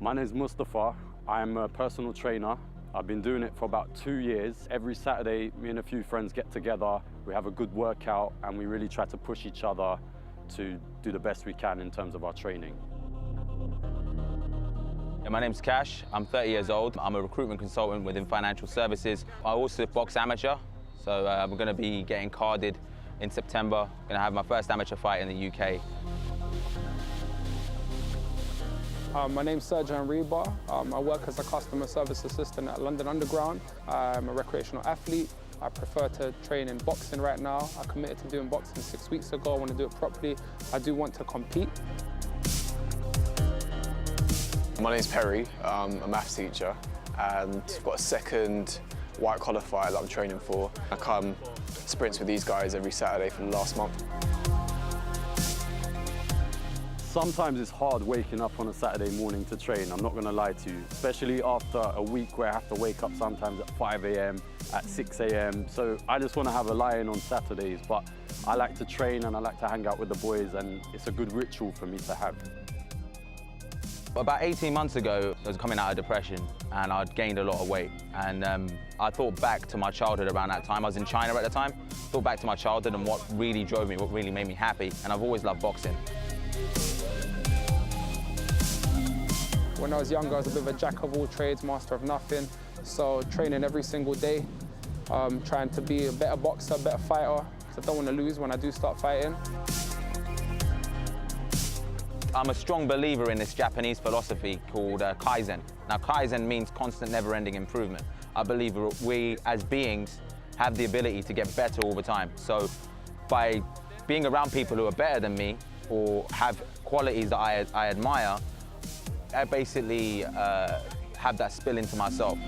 My name is Mustafa. I'm a personal trainer. I've been doing it for about 2 years. Every Saturday, me and a few friends get together, we have a good workout, and we really try to push each other to do the best we can in terms of our training. My name's Cash. I'm 30 years old. I'm a recruitment consultant within financial services. I also box amateur, so I'm going to be getting carded in September. I'm going to have my first amateur fight in the UK. My name's Sergeant Reba. I work as a customer service assistant at London Underground. I'm a recreational athlete. I prefer to train in boxing right now. I committed to doing boxing 6 weeks ago. I want to do it properly. I do want to compete. My name's Perry. I'm a maths teacher and I've got a second white collar fight that I'm training for. I come sprints with these guys every Saturday for the last month. Sometimes it's hard waking up on a Saturday morning to train, I'm not going to lie to you, especially after a week where I have to wake up sometimes at 5 a.m, at 6 a.m. So I just want to have a lie-in on Saturdays, but I like to train and I like to hang out with the boys, and it's a good ritual for me to have. About 18 months ago, I was coming out of depression and I'd gained a lot of weight. And I thought back to my childhood around that time. I was in China at the time. Thought back to my childhood and what really drove me, what really made me happy. And I've always loved boxing. When I was younger, I was a bit of a jack of all trades, master of nothing. So training every single day, trying to be a better boxer, a better fighter, because I don't want to lose when I do start fighting. I'm a strong believer in this Japanese philosophy called Kaizen. Now, Kaizen means constant, never-ending improvement. I believe we, as beings, have the ability to get better all the time. So by being around people who are better than me or have qualities that I admire, I basically have that spill into myself.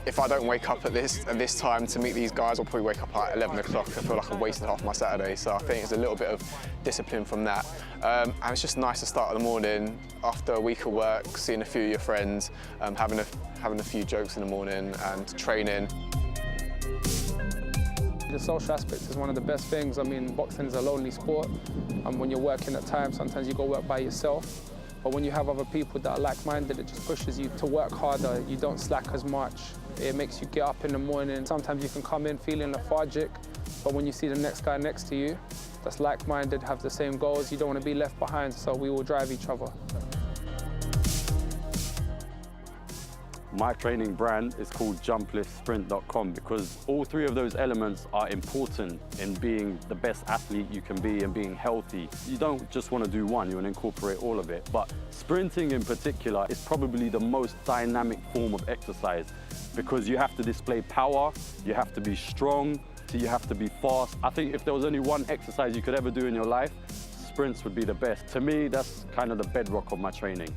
If I don't wake up at this time to meet these guys, I'll probably wake up at 11 o'clock. I feel like I've wasted half my Saturday, so I think it's a little bit of discipline from that. And it's just nice to start in the morning after a week of work, seeing a few of your friends, having a few jokes in the morning and training. The social aspect is one of the best things. I mean, boxing is a lonely sport, and when you're working at times, sometimes you go work by yourself. But when you have other people that are like-minded, it just pushes you to work harder. You don't slack as much. It makes you get up in the morning. Sometimes you can come in feeling lethargic, but when you see the next guy next to you that's like-minded, have the same goals, you don't want to be left behind, so we will drive each other. My training brand is called JumplessSprint.com because all three of those elements are important in being the best athlete you can be and being healthy. You don't just want to do one, you want to incorporate all of it. But sprinting in particular is probably the most dynamic form of exercise because you have to display power, you have to be strong, you have to be fast. I think if there was only one exercise you could ever do in your life, sprints would be the best. To me, that's kind of the bedrock of my training.